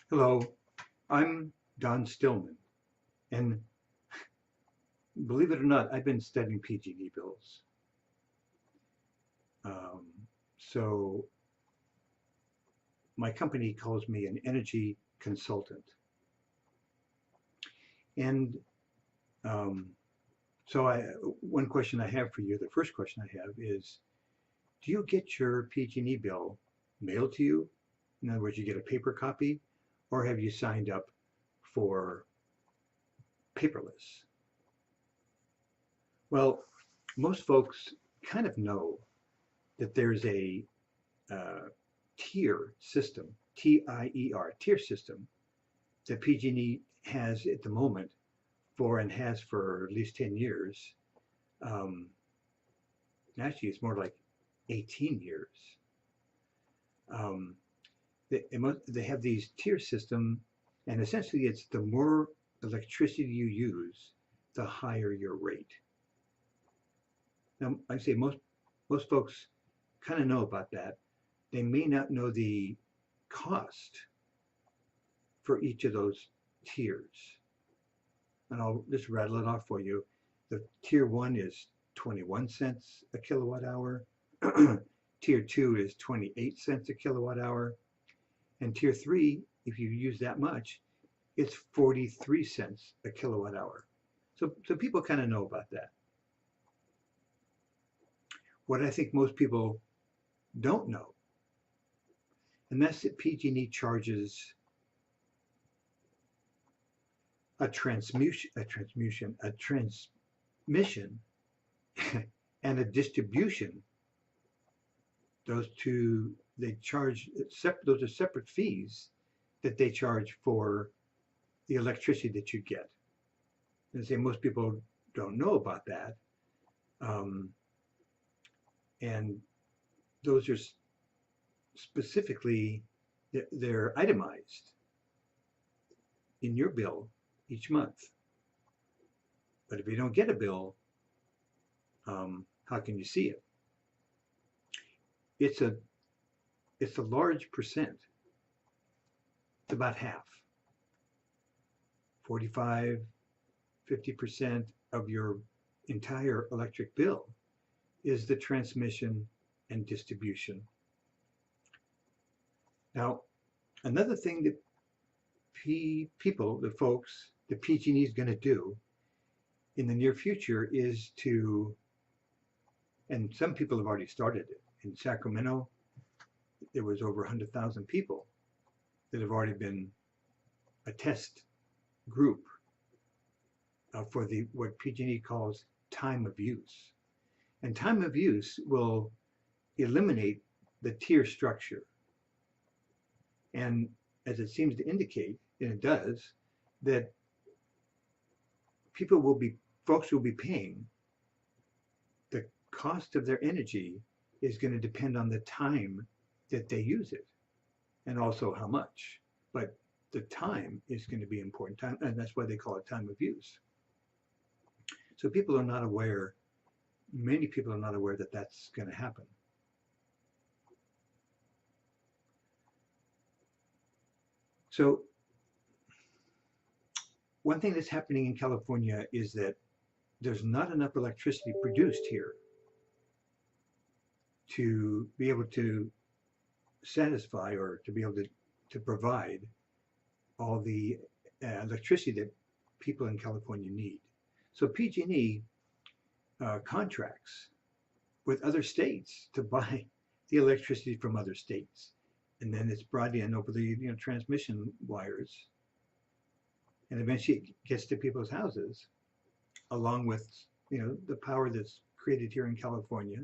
Hello, I'm Don Stillman, and believe it or not, I've been studying PG&E bills. Um, so my company calls me an energy consultant, and um, one question I have for you, the first question I have is, do you get your PG&E bill mailed to you? In other words, you get a paper copy, or have you signed up for paperless? Well, most folks kind of know that there's a uh, tier system, TIER, tier system that PG&E has at the moment and has for at least 10 years. Um, Actually, it's more like 18 years. Um, they have these tier system, and essentially it's the more electricity you use, the higher your rate. Now, I say most folks kind of know about that. They may not know the cost for each of those tiers. And I'll just rattle it off for you. The tier one is 21 cents a kilowatt hour. Tier two is 28 cents a kilowatt hour. And tier three, if you use that much, it's 43 cents a kilowatt hour. So people kind of know about that. What I think most people don't know, and that's that PG&E charges a transmission and a distribution. Those two, they charge, those are separate fees that they charge for the electricity that you get. And I say most people don't know about that. Um, and those are specifically, they're itemized in your bill each month. But if you don't get a bill, how can you see it? It's a it's a large percent. It's about half, 45, 50% of your entire electric bill is the transmission and distribution. Now, another thing that the folks, the PG&E is going to do in the near future is to, and some people have already started it. In Sacramento, there was over 100,000 people that have already been a test group for the what PG&E calls time of use. And time of use will eliminate the tier structure. And as it seems to indicate, and it does, that folks will be paying the cost of their energy is going to depend on the time that they use it and also how much. But the time is going to be important, time, and that's why they call it time of use. So people are not aware, many people are not aware that that's going to happen. So one thing that's happening in California is that there's not enough electricity produced here to be able to satisfy or to be able to provide all the electricity that people in California need. So PG&E contracts with other states to buy the electricity from other states, and then it's brought in over the transmission wires, and eventually it gets to people's houses, along with the power that's created here in California